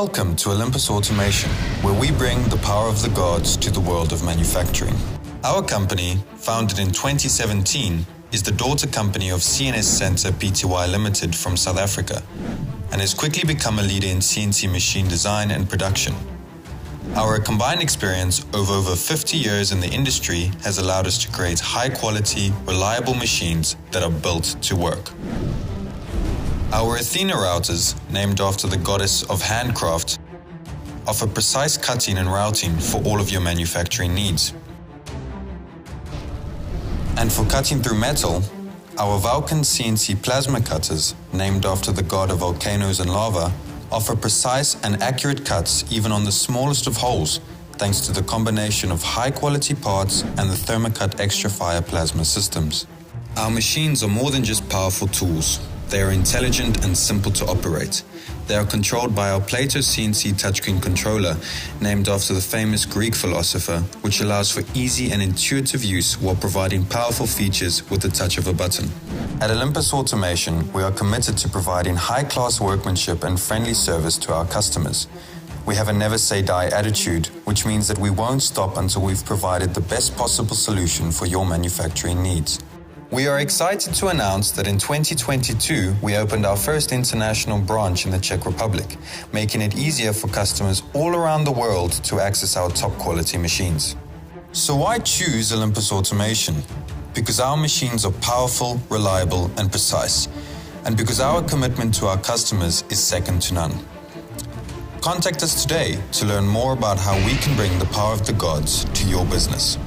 Welcome to Olympus Automation, where we bring the power of the gods to the world of manufacturing. Our company, founded in 2017, is the daughter company of CNS Center Pty Limited from South Africa, and has quickly become a leader in CNC machine design and production. Our combined experience over 50 years in the industry has allowed us to create high-quality, reliable machines that are built to work. Our Athena routers, named after the goddess of handcraft, offer precise cutting and routing for all of your manufacturing needs. And for cutting through metal, our Vulcan CNC plasma cutters, named after the god of volcanoes and lava, offer precise and accurate cuts even on the smallest of holes, thanks to the combination of high-quality parts and the Thermocut Extra Fire plasma systems. Our machines are more than just powerful tools. They are intelligent and simple to operate. They are controlled by our Plato CNC touchscreen controller, named after the famous Greek philosopher, which allows for easy and intuitive use while providing powerful features with the touch of a button. At Olympus Automation, we are committed to providing high-class workmanship and friendly service to our customers. We have a never-say-die attitude, which means that we won't stop until we've provided the best possible solution for your manufacturing needs. We are excited to announce that in 2022, we opened our first international branch in the Czech Republic, making it easier for customers all around the world to access our top-quality machines. So why choose Olympus Automation? Because our machines are powerful, reliable, and precise, and because our commitment to our customers is second to none. Contact us today to learn more about how we can bring the power of the gods to your business.